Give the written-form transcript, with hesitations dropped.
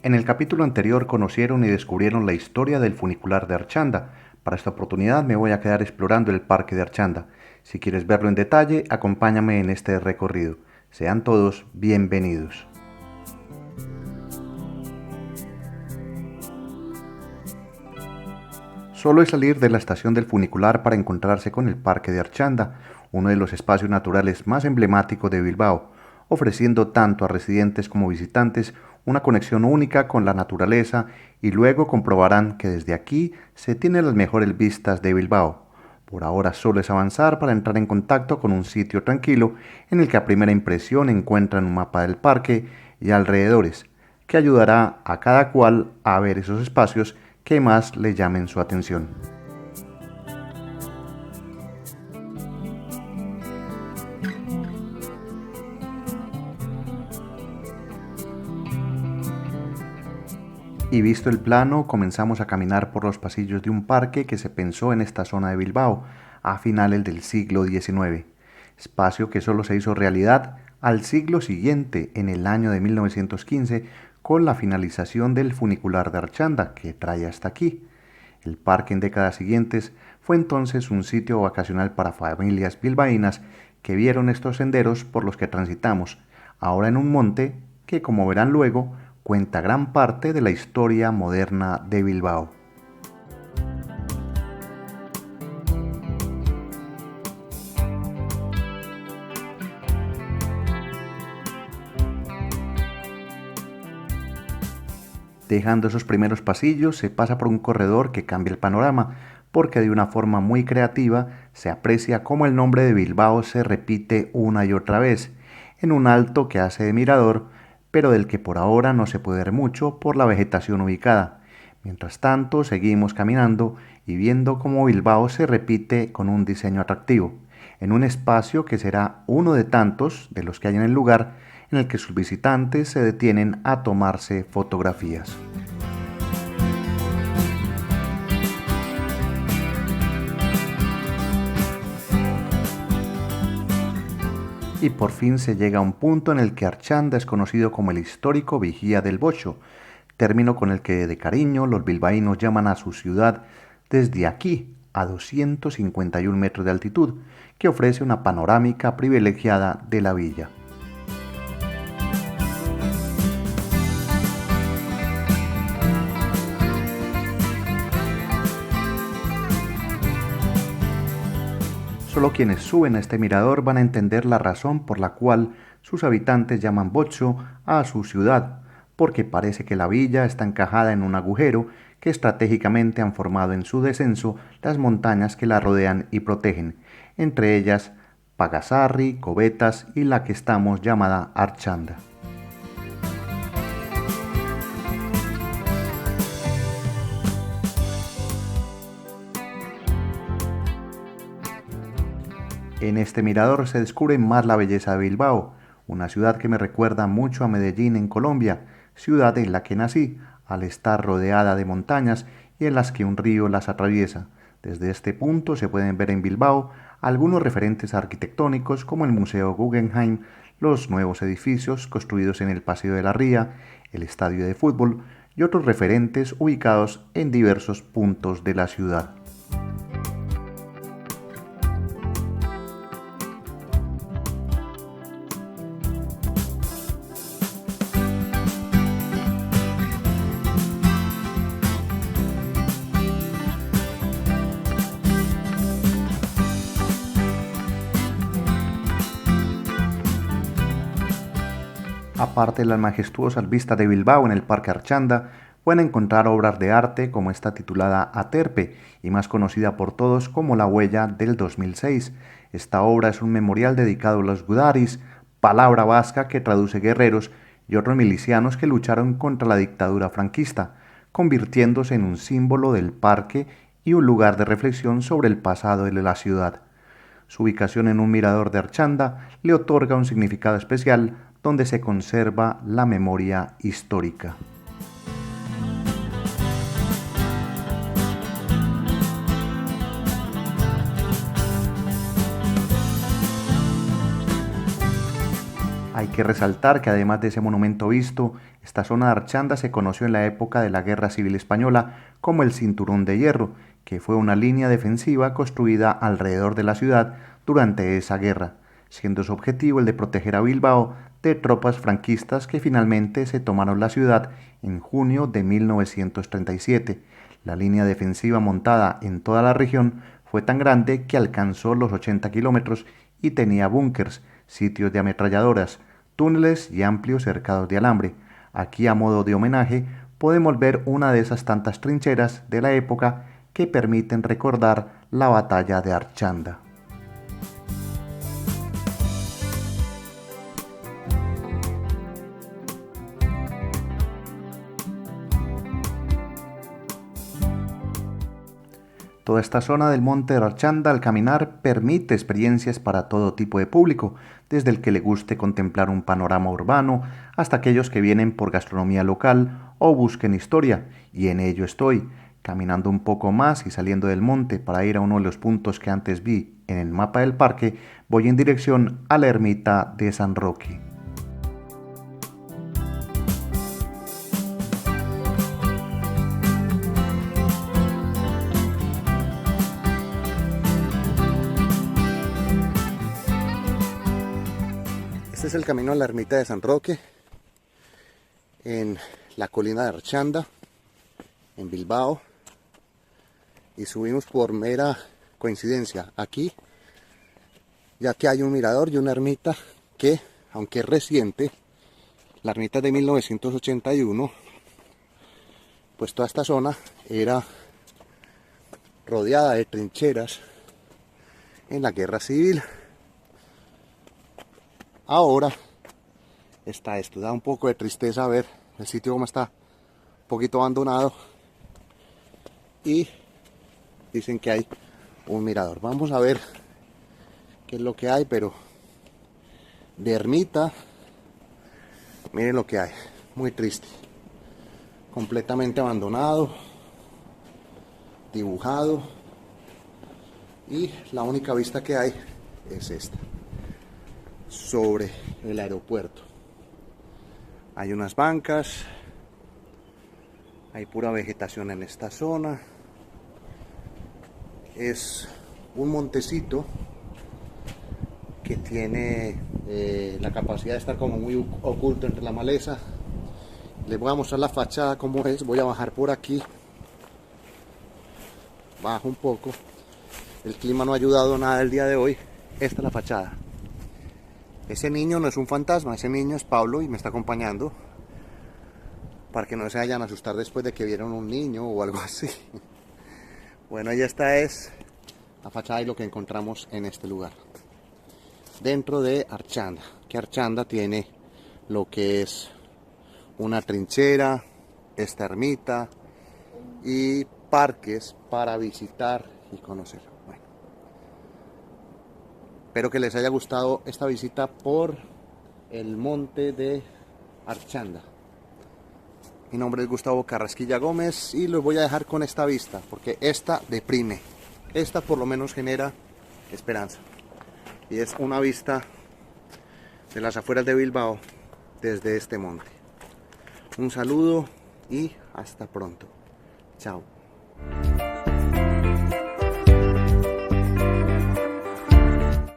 En el capítulo anterior conocieron y descubrieron la historia del funicular de Archanda. Para esta oportunidad me voy a quedar explorando el parque de Archanda. Si quieres verlo en detalle, acompáñame en este recorrido. Sean todos bienvenidos. Solo es salir de la estación del funicular para encontrarse con el Parque de Archanda, uno de los espacios naturales más emblemáticos de Bilbao, ofreciendo tanto a residentes como visitantes una conexión única con la naturaleza, y luego comprobarán que desde aquí se tienen las mejores vistas de Bilbao. Por ahora solo es avanzar para entrar en contacto con un sitio tranquilo en el que a primera impresión encuentran un mapa del parque y alrededores, que ayudará a cada cual a ver esos espacios que más le llamen su atención. Y visto el plano, comenzamos a caminar por los pasillos de un parque que se pensó en esta zona de Bilbao a finales del siglo XIX, espacio que solo se hizo realidad al siglo siguiente, en el año de 1915, con la finalización del funicular de Archanda, que trae hasta aquí. El parque en décadas siguientes fue entonces un sitio vacacional para familias bilbaínas que vieron estos senderos por los que transitamos, ahora en un monte que, como verán luego, cuenta gran parte de la historia moderna de Bilbao. Dejando esos primeros pasillos, se pasa por un corredor que cambia el panorama, porque de una forma muy creativa se aprecia cómo el nombre de Bilbao se repite una y otra vez, en un alto que hace de mirador, pero del que por ahora no se puede ver mucho por la vegetación ubicada. Mientras tanto, seguimos caminando y viendo cómo Bilbao se repite con un diseño atractivo, en un espacio que será uno de tantos de los que hay en el lugar, en el que sus visitantes se detienen a tomarse fotografías. Y por fin se llega a un punto en el que Archanda es conocido como el histórico Vigía del Bocho, término con el que de cariño los bilbaínos llaman a su ciudad desde aquí, a 251 metros de altitud, que ofrece una panorámica privilegiada de la villa. Solo quienes suben a este mirador van a entender la razón por la cual sus habitantes llaman Bocho a su ciudad, porque parece que la villa está encajada en un agujero que estratégicamente han formado en su descenso las montañas que la rodean y protegen, entre ellas Pagasarri, Cobetas y la que estamos llamada Archanda. En este mirador se descubre más la belleza de Bilbao, una ciudad que me recuerda mucho a Medellín en Colombia, ciudad en la que nací, al estar rodeada de montañas y en las que un río las atraviesa. Desde este punto se pueden ver en Bilbao algunos referentes arquitectónicos como el Museo Guggenheim, los nuevos edificios construidos en el Paseo de la Ría, el estadio de fútbol y otros referentes ubicados en diversos puntos de la ciudad. Aparte de las majestuosas vistas de Bilbao en el Parque Archanda, pueden encontrar obras de arte como esta titulada Aterpe y más conocida por todos como La Huella del 2006. Esta obra es un memorial dedicado a los gudaris, palabra vasca que traduce guerreros y otros milicianos que lucharon contra la dictadura franquista, convirtiéndose en un símbolo del parque y un lugar de reflexión sobre el pasado de la ciudad. Su ubicación en un mirador de Archanda le otorga un significado especial donde se conserva la memoria histórica. Hay que resaltar que además de ese monumento visto, esta zona de Archanda se conoció en la época de la Guerra Civil Española como el Cinturón de Hierro, que fue una línea defensiva construida alrededor de la ciudad durante esa guerra, siendo su objetivo el de proteger a Bilbao de tropas franquistas que finalmente se tomaron la ciudad en junio de 1937. La línea defensiva montada en toda la región fue tan grande que alcanzó los 80 kilómetros y tenía búnkers, sitios de ametralladoras, túneles y amplios cercados de alambre. Aquí, a modo de homenaje, podemos ver una de esas tantas trincheras de la época que permiten recordar la batalla de Archanda. Toda esta zona del monte de Archanda al caminar permite experiencias para todo tipo de público, desde el que le guste contemplar un panorama urbano hasta aquellos que vienen por gastronomía local o busquen historia, y en ello estoy, caminando un poco más y saliendo del monte para ir a uno de los puntos que antes vi en el mapa del parque. Voy en dirección a la ermita de San Roque. Este es el camino a la ermita de San Roque, en la colina de Archanda, en Bilbao, y subimos por mera coincidencia aquí, ya que hay un mirador y una ermita que, aunque es reciente, la ermita es de 1981, pues toda esta zona era rodeada de trincheras en la guerra civil. Ahora está esto, da un poco de tristeza ver el sitio como está un poquito abandonado, y dicen que hay un mirador. Vamos a ver qué es lo que hay, pero de ermita, miren lo que hay, muy triste, completamente abandonado, dibujado, y la única vista que hay es esta, sobre el aeropuerto. Hay unas bancas, hay pura vegetación en esta zona. Es un montecito que tiene la capacidad de estar como muy oculto entre la maleza. Les voy a mostrar la fachada como es. Voy a bajar por aquí, bajo un poco, el clima no ha ayudado nada el día de hoy. Esta es la fachada. Ese niño no es un fantasma, ese niño es Pablo y me está acompañando, para que no se vayan a asustar después de que vieron un niño o algo así. Bueno, ya esta es la fachada y lo que encontramos en este lugar, dentro de Archanda, que Archanda tiene lo que es una trinchera, esta ermita y parques para visitar y conocer. Bueno, espero que les haya gustado esta visita por el monte de Archanda. Mi nombre es Gustavo Carrasquilla Gómez y los voy a dejar con esta vista, porque esta deprime, esta por lo menos genera esperanza, y es una vista de las afueras de Bilbao desde este monte. Un saludo y hasta pronto. Chao.